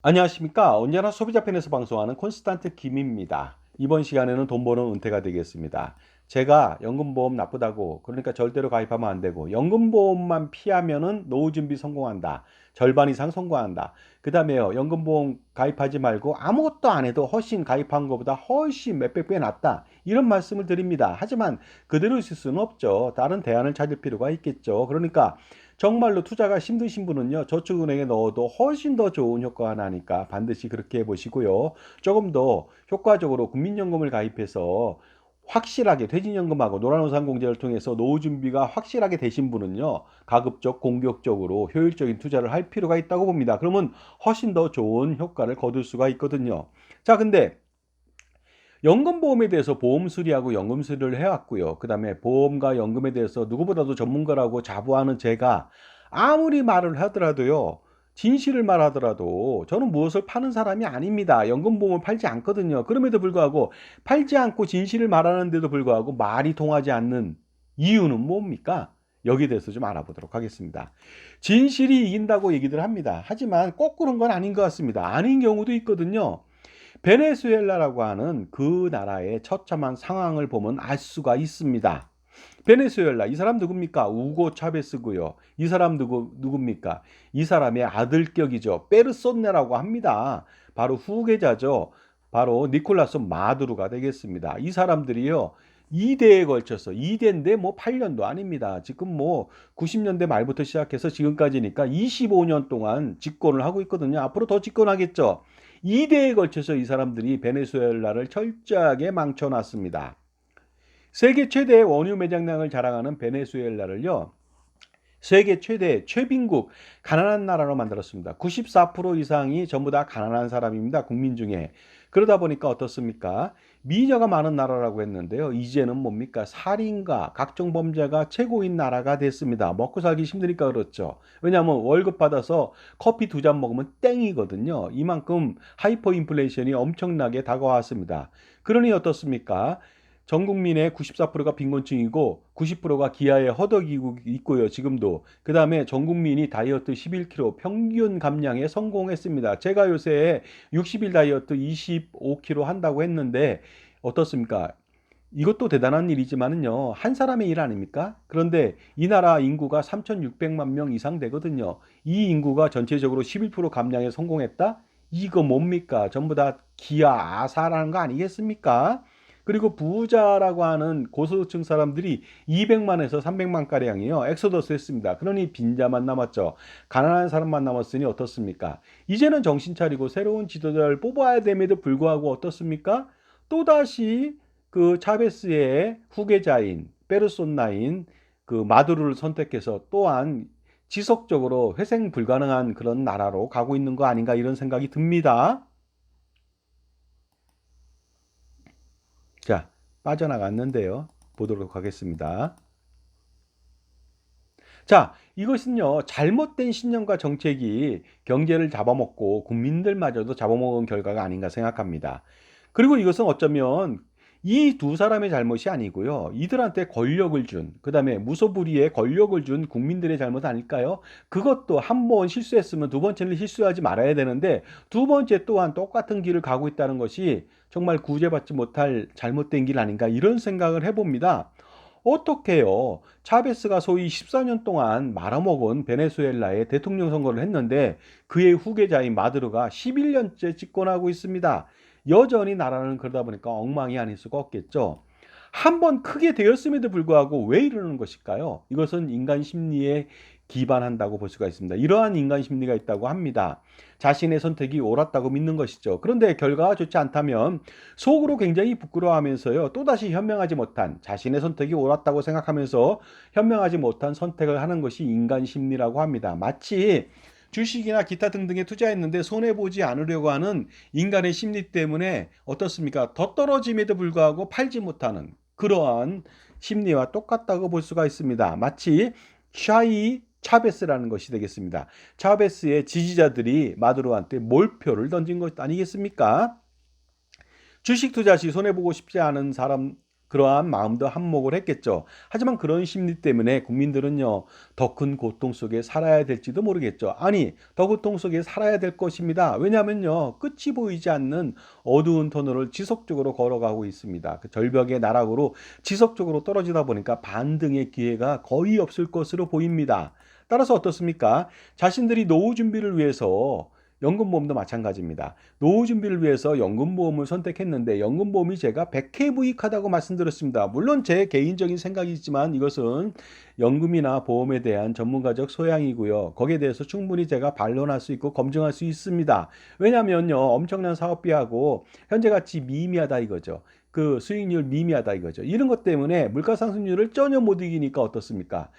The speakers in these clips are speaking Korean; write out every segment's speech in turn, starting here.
안녕하십니까. 언제나 소비자 편에서 방송하는 콘스탄트 김입니다. 이번 시간에는 돈 버는 은퇴가 되겠습니다. 제가 연금보험 나쁘다고, 그러니까 절대로 가입하면 안 되고, 연금보험만 피하면은 노후 준비 성공한다. 절반 이상 성공한다. 그 다음에요, 연금보험 가입하지 말고 아무것도 안 해도 훨씬 가입한 것보다 훨씬 몇백 배 낫다. 이런 말씀을 드립니다. 하지만 그대로 있을 수는 없죠. 다른 대안을 찾을 필요가 있겠죠. 그러니까 정말로 투자가 힘드신 분은요, 저축은행에 넣어도 훨씬 더 좋은 효과가 나니까 반드시 그렇게 해보시고요. 조금 더 효과적으로 국민연금을 가입해서 확실하게 퇴직연금하고 노란우산공제를 통해서 노후 준비가 확실하게 되신 분은요, 가급적 공격적으로 효율적인 투자를 할 필요가 있다고 봅니다. 그러면 훨씬 더 좋은 효과를 거둘 수가 있거든요. 자, 근데 연금보험에 대해서 보험 수리하고 연금 수리를 해왔고요. 그 다음에 보험과 연금에 대해서 누구보다도 전문가라고 자부하는 제가 아무리 말을 하더라도요. 진실을 말하더라도 저는 무엇을 파는 사람이 아닙니다. 연금보험을 팔지 않거든요. 그럼에도 불구하고 팔지 않고 진실을 말하는데도 불구하고 말이 통하지 않는 이유는 뭡니까? 여기에 대해서 좀 알아보도록 하겠습니다. 진실이 이긴다고 얘기들 합니다. 하지만 꼭 그런 건 아닌 것 같습니다. 아닌 경우도 있거든요. 베네수엘라라고 하는 그 나라의 처참한 상황을 보면 알 수가 있습니다. 베네수엘라, 이 사람 누굽니까? 우고 차베스고요. 이 사람 누굽니까? 이 사람의 아들격이죠. 페르소네라고 합니다. 바로 후계자죠. 바로 니콜라스 마두로가 되겠습니다. 이 사람들이요. 2대에 걸쳐서 2대인데 뭐 8년도 아닙니다. 지금 뭐 90년대 말부터 시작해서 지금까지니까 25년 동안 집권을 하고 있거든요. 앞으로 더 집권하겠죠. 2대에 걸쳐서 이 사람들이 베네수엘라를 철저하게 망쳐놨습니다. 세계 최대의 원유 매장량을 자랑하는 베네수엘라를요, 세계 최대 최빈국 가난한 나라로 만들었습니다. 94% 이상이 전부 다 가난한 사람입니다. 국민 중에. 그러다 보니까 어떻습니까? 미녀가 많은 나라라고 했는데요. 이제는 뭡니까? 살인과 각종 범죄가 최고인 나라가 됐습니다. 먹고 살기 힘드니까 그렇죠. 왜냐하면 월급 받아서 커피 두 잔 먹으면 땡이거든요. 이만큼 하이퍼 인플레이션이 엄청나게 다가왔습니다. 그러니 어떻습니까? 전 국민의 94%가 빈곤층이고 90%가 기아에 허덕이고 있고요. 지금도. 그 다음에 전 국민이 다이어트 11kg 평균 감량에 성공했습니다. 제가 요새 60일 다이어트 25kg 한다고 했는데 어떻습니까? 이것도 대단한 일이지만은요. 한 사람의 일 아닙니까? 그런데 이 나라 인구가 3,600만 명 이상 되거든요. 이 인구가 전체적으로 11% 감량에 성공했다? 이거 뭡니까? 전부 다 기아 아사라는 거 아니겠습니까? 그리고 부자라고 하는 고소득층 사람들이 200만에서 300만 가량이요. 엑소더스 했습니다. 그러니 빈자만 남았죠. 가난한 사람만 남았으니 어떻습니까? 이제는 정신 차리고 새로운 지도자를 뽑아야 됨에도 불구하고 어떻습니까? 또다시 그 차베스의 후계자인 페르손나인 그 마두로를 선택해서 또한 지속적으로 회생 불가능한 그런 나라로 가고 있는 거 아닌가 이런 생각이 듭니다. 자, 빠져나갔는데요. 보도록 하겠습니다. 자, 이것은요, 잘못된 신념과 정책이 경제를 잡아먹고 국민들마저도 잡아먹은 결과가 아닌가 생각합니다. 그리고 이것은 어쩌면 이 두 사람의 잘못이 아니고요. 이들한테 권력을 준, 그 다음에 무소불위의 권력을 준 국민들의 잘못 아닐까요? 그것도 한 번 실수했으면 두 번째는 실수하지 말아야 되는데 두 번째 또한 똑같은 길을 가고 있다는 것이 정말 구제받지 못할 잘못된 길 아닌가 이런 생각을 해봅니다. 어떻게 해요? 차베스가 소위 14년 동안 말아먹은 베네수엘라의 대통령 선거를 했는데 그의 후계자인 마두로가 11년째 집권하고 있습니다. 여전히 나라는 그러다 보니까 엉망이 아닐 수가 없겠죠. 한 번 크게 되었음에도 불구하고 왜 이러는 것일까요? 이것은 인간 심리에 기반한다고 볼 수가 있습니다. 이러한 인간 심리가 있다고 합니다. 자신의 선택이 옳았다고 믿는 것이죠. 그런데 결과가 좋지 않다면 속으로 굉장히 부끄러워하면서요. 또다시 현명하지 못한 자신의 선택이 옳았다고 생각하면서 현명하지 못한 선택을 하는 것이 인간 심리라고 합니다. 마치 주식이나 기타 등등에 투자했는데 손해보지 않으려고 하는 인간의 심리 때문에 어떻습니까? 더 떨어짐에도 불구하고 팔지 못하는 그러한 심리와 똑같다고 볼 수가 있습니다. 마치 샤이 차베스라는 것이 되겠습니다. 차베스의 지지자들이 마두로한테 몰표를 던진 것 아니겠습니까? 주식 투자 시 손해보고 싶지 않은 사람 그러한 마음도 한몫을 했겠죠. 하지만 그런 심리 때문에 국민들은요, 더 큰 고통 속에 살아야 될지도 모르겠죠. 아니, 더 고통 속에 살아야 될 것입니다. 왜냐하면요, 끝이 보이지 않는 어두운 터널을 지속적으로 걸어가고 있습니다. 그 절벽의 나락으로 지속적으로 떨어지다 보니까 반등의 기회가 거의 없을 것으로 보입니다. 따라서 어떻습니까? 자신들이 노후 준비를 위해서 연금보험도 마찬가지입니다. 노후 준비를 위해서 연금보험을 선택했는데 연금보험이 제가 백해무익하다고 말씀드렸습니다. 물론 제 개인적인 생각이지만 이것은 연금이나 보험에 대한 전문가적 소양이고요. 거기에 대해서 충분히 제가 반론할 수 있고 검증할 수 있습니다. 왜냐하면요, 엄청난 사업비하고 현재같이 미미하다 이거죠. 그 수익률 미미하다 이거죠. 이런 것 때문에 물가상승률을 전혀 못 이기니까 어떻습니까?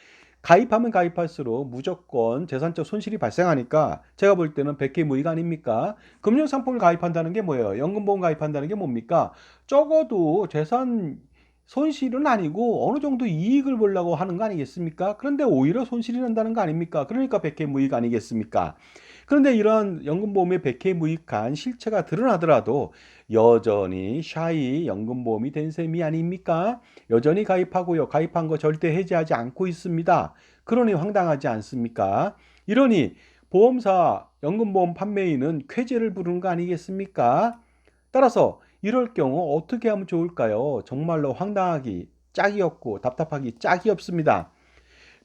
가입하면 가입할수록 무조건 재산적 손실이 발생하니까 제가 볼 때는 백해무익 아닙니까? 금융상품을 가입한다는 게 뭐예요? 연금보험 가입한다는 게 뭡니까? 적어도 재산 손실은 아니고 어느 정도 이익을 보려고 하는 거 아니겠습니까? 그런데 오히려 손실이 난다는 거 아닙니까? 그러니까 백해무익 아니겠습니까? 그런데 이러한 연금보험의 백해무익한 실체가 드러나더라도 여전히 샤이 연금보험이 된 셈이 아닙니까? 여전히 가입하고요. 가입한 거 절대 해지하지 않고 있습니다. 그러니 황당하지 않습니까? 이러니 보험사 연금보험 판매인은 쾌재를 부르는 거 아니겠습니까? 따라서 이럴 경우 어떻게 하면 좋을까요? 정말로 황당하기 짝이 없고 답답하기 짝이 없습니다.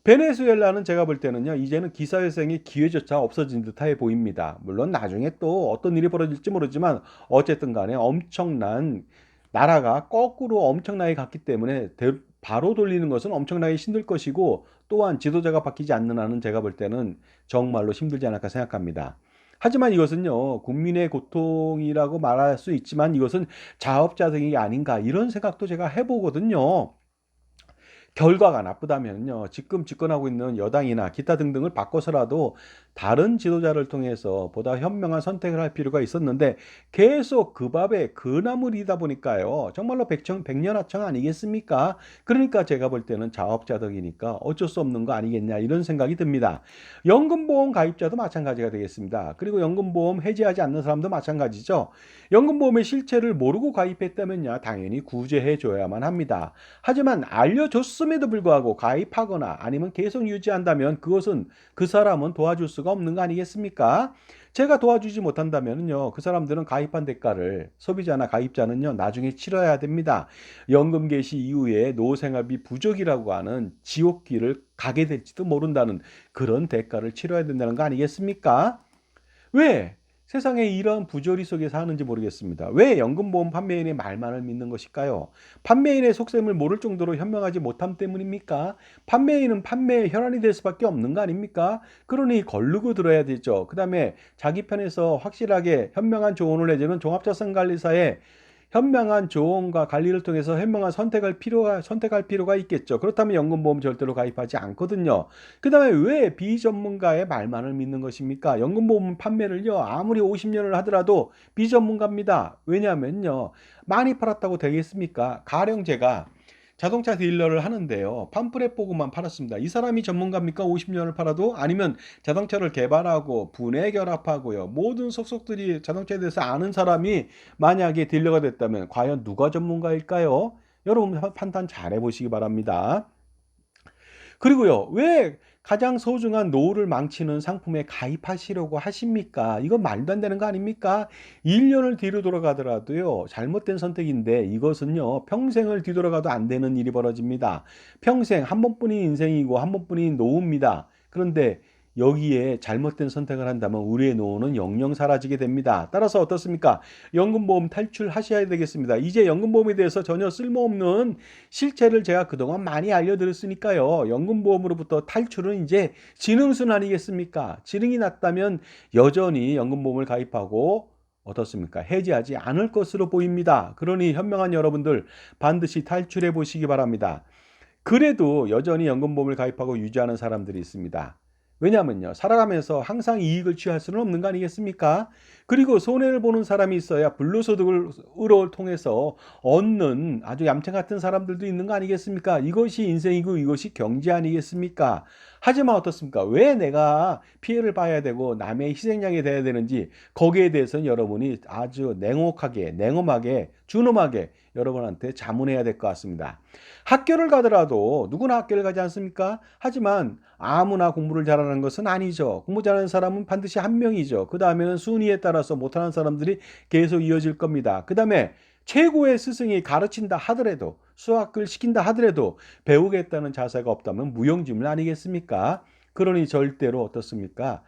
베네수엘라는 제가 볼 때는요, 이제는 기사회생의 기회조차 없어진 듯해 보입니다. 물론 나중에 또 어떤 일이 벌어질지 모르지만 어쨌든 간에 엄청난 나라가 거꾸로 엄청나게 갔기 때문에 바로 돌리는 것은 엄청나게 힘들 것이고 또한 지도자가 바뀌지 않는 한은 제가 볼 때는 정말로 힘들지 않을까 생각합니다. 하지만 이것은요, 국민의 고통이라고 말할 수 있지만 이것은 자업자득이 아닌가 이런 생각도 제가 해보거든요. 결과가 나쁘다면요, 지금 집권하고 있는 여당이나 기타 등등을 바꿔서라도 다른 지도자를 통해서 보다 현명한 선택을 할 필요가 있었는데 계속 그 밥에 그 나물이다 보니까요, 정말로 백년하청 아니겠습니까? 그러니까 제가 볼 때는 자업자득이니까 어쩔 수 없는 거 아니겠냐 이런 생각이 듭니다. 연금보험 가입자도 마찬가지가 되겠습니다. 그리고 연금보험 해지하지 않는 사람도 마찬가지죠. 연금보험의 실체를 모르고 가입했다면요, 당연히 구제해 줘야만 합니다. 하지만 알려줬음에도 불구하고 가입하거나 아니면 계속 유지한다면 그것은 그 사람은 도와줄 수가 없는 거 아니겠습니까? 제가 도와주지 못한다면요, 그 사람들은 가입한 대가를 소비자나 가입자는요, 나중에 치러야 됩니다. 연금 개시 이후에 노후생활비 부족이라고 하는 지옥길을 가게 될지도 모른다는 그런 대가를 치러야 된다는 거 아니겠습니까? 왜 세상에 이런 부조리 속에 사는지 모르겠습니다. 왜 연금보험 판매인의 말만을 믿는 것일까요? 판매인의 속셈을 모를 정도로 현명하지 못함 때문입니까? 판매인은 판매의 혈안이 될 수밖에 없는 거 아닙니까? 그러니 걸르고 들어야 되죠. 그 다음에 자기 편에서 확실하게 현명한 조언을 해주는 종합자산관리사의 현명한 조언과 관리를 통해서 현명한 선택할 필요가 있겠죠. 그렇다면 연금보험 절대로 가입하지 않거든요. 그 다음에 왜 비전문가의 말만을 믿는 것입니까? 연금보험 판매를요, 아무리 50년을 하더라도 비전문가입니다. 왜냐하면요, 많이 팔았다고 되겠습니까? 가령 제가 자동차 딜러를 하는데요, 팜프렛 보고만 팔았습니다. 이 사람이 전문가입니까? 50년을 팔아도? 아니면 자동차를 개발하고 분해 결합하고요, 모든 속속들이 자동차에 대해서 아는 사람이 만약에 딜러가 됐다면 과연 누가 전문가일까요? 여러분 판단 잘 해보시기 바랍니다. 그리고요, 왜 가장 소중한 노후를 망치는 상품에 가입하시려고 하십니까? 이건 말도 안 되는 거 아닙니까? 1년을 뒤로 돌아가더라도요, 잘못된 선택인데 이것은요, 평생을 뒤돌아가도 안 되는 일이 벌어집니다. 평생 한 번뿐인 인생이고 한 번뿐인 노후입니다. 그런데 여기에 잘못된 선택을 한다면 우리의 노후는 영영 사라지게 됩니다. 따라서 어떻습니까? 연금보험 탈출하셔야 되겠습니다. 이제 연금보험에 대해서 전혀 쓸모없는 실체를 제가 그동안 많이 알려드렸으니까요. 연금보험으로부터 탈출은 이제 지능순 아니겠습니까? 지능이 낮다면 여전히 연금보험을 가입하고 어떻습니까? 해지하지 않을 것으로 보입니다. 그러니 현명한 여러분들 반드시 탈출해 보시기 바랍니다. 그래도 여전히 연금보험을 가입하고 유지하는 사람들이 있습니다. 왜냐하면요, 살아가면서 항상 이익을 취할 수는 없는 거 아니겠습니까? 그리고 손해를 보는 사람이 있어야 불로소득으로 통해서 얻는 아주 얌체 같은 사람들도 있는 거 아니겠습니까? 이것이 인생이고 이것이 경제 아니겠습니까? 하지만 어떻습니까? 왜 내가 피해를 봐야 되고 남의 희생양이 돼야 되는지 거기에 대해서는 여러분이 아주 냉혹하게, 냉엄하게, 준엄하게 여러분한테 자문해야 될 것 같습니다. 학교를 가더라도 누구나 학교를 가지 않습니까? 하지만 아무나 공부를 잘하는 것은 아니죠. 공부 잘하는 사람은 반드시 한 명이죠. 그 다음에는 순위에 따라서 못하는 사람들이 계속 이어질 겁니다. 그 다음에 최고의 스승이 가르친다 하더라도 수학을 시킨다 하더라도 배우겠다는 자세가 없다면 무용지물 아니겠습니까? 그러니 절대로 어떻습니까?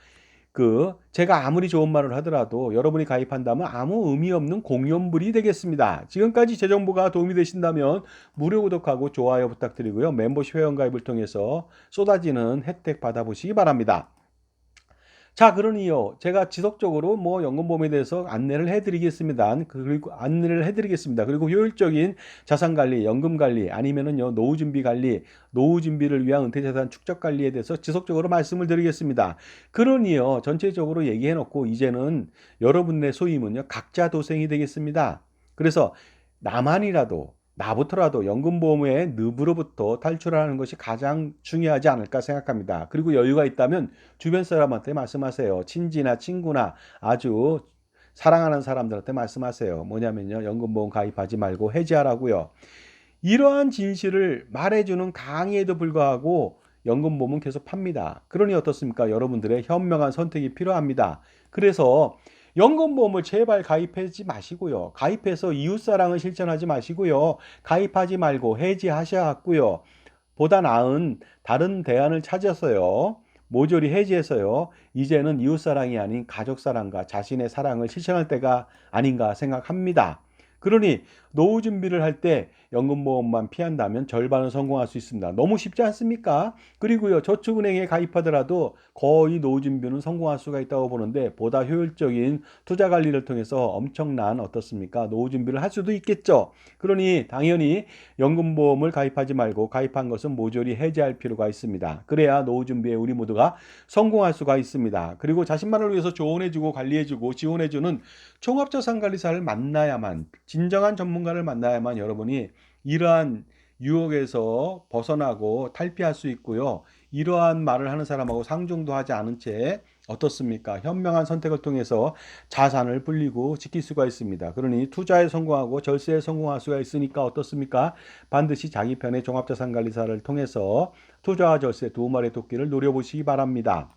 제가 아무리 좋은 말을 하더라도 여러분이 가입한다면 아무 의미 없는 공연불이 되겠습니다. 지금까지 제 정보가 도움이 되신다면 무료 구독하고 좋아요 부탁드리고요. 멤버십 회원가입을 통해서 쏟아지는 혜택 받아보시기 바랍니다. 자, 그러니요. 제가 지속적으로 연금보험에 대해서 안내를 해드리겠습니다. 그리고 효율적인 자산관리, 연금관리, 아니면은요, 노후준비관리, 노후준비를 위한 은퇴자산 축적관리에 대해서 지속적으로 말씀을 드리겠습니다. 그러니요, 전체적으로 얘기해놓고 이제는 여러분의 소임은요, 각자 도생이 되겠습니다. 그래서 나부터라도 연금보험의 늪으로부터 탈출하는 것이 가장 중요하지 않을까 생각합니다. 그리고 여유가 있다면 주변 사람한테 말씀하세요. 친지나 친구나 아주 사랑하는 사람들한테 말씀하세요. 뭐냐면요. 연금보험 가입하지 말고 해지하라고요. 이러한 진실을 말해주는 강의에도 불구하고 연금보험은 계속 팝니다. 그러니 어떻습니까? 여러분들의 현명한 선택이 필요합니다. 그래서 연금보험을 제발 가입하지 마시고요. 가입해서 이웃사랑을 실천하지 마시고요. 가입하지 말고 해지하셔야겠고요. 보다 나은 다른 대안을 찾아서요. 모조리 해지해서요. 이제는 이웃사랑이 아닌 가족사랑과 자신의 사랑을 실천할 때가 아닌가 생각합니다. 그러니 노후 준비를 할 때 연금보험만 피한다면 절반은 성공할 수 있습니다. 너무 쉽지 않습니까? 그리고요, 저축은행에 가입하더라도 거의 노후 준비는 성공할 수가 있다고 보는데 보다 효율적인 투자 관리를 통해서 엄청난 어떻습니까? 노후 준비를 할 수도 있겠죠. 그러니 당연히 연금보험을 가입하지 말고 가입한 것은 모조리 해지할 필요가 있습니다. 그래야 노후 준비에 우리 모두가 성공할 수가 있습니다. 그리고 자신만을 위해서 조언해주고 관리해주고 지원해주는 종합자산관리사를 만나야만, 진정한 전문가를 만나야만 여러분이 이러한 유혹에서 벗어나고 탈피할 수 있고요. 이러한 말을 하는 사람하고 상종도 하지 않은 채 어떻습니까? 현명한 선택을 통해서 자산을 불리고 지킬 수가 있습니다. 그러니 투자에 성공하고 절세에 성공할 수가 있으니까 어떻습니까? 반드시 자기 편의 종합자산관리사를 통해서 투자와 절세 두 마리 토끼를 노려보시기 바랍니다.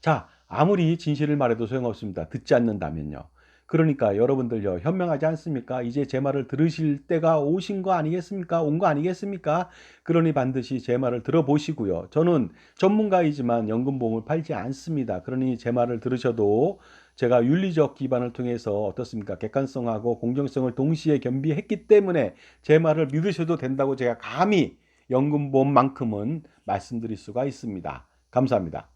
자, 아무리 진실을 말해도 소용없습니다. 듣지 않는다면요. 그러니까 여러분들요, 현명하지 않습니까? 이제 제 말을 들으실 때가 오신 거 아니겠습니까? 온 거 아니겠습니까? 그러니 반드시 제 말을 들어보시고요. 저는 전문가이지만 연금보험을 팔지 않습니다. 그러니 제 말을 들으셔도 제가 윤리적 기반을 통해서 어떻습니까? 객관성하고 공정성을 동시에 겸비했기 때문에 제 말을 믿으셔도 된다고 제가 감히 연금보험만큼은 말씀드릴 수가 있습니다. 감사합니다.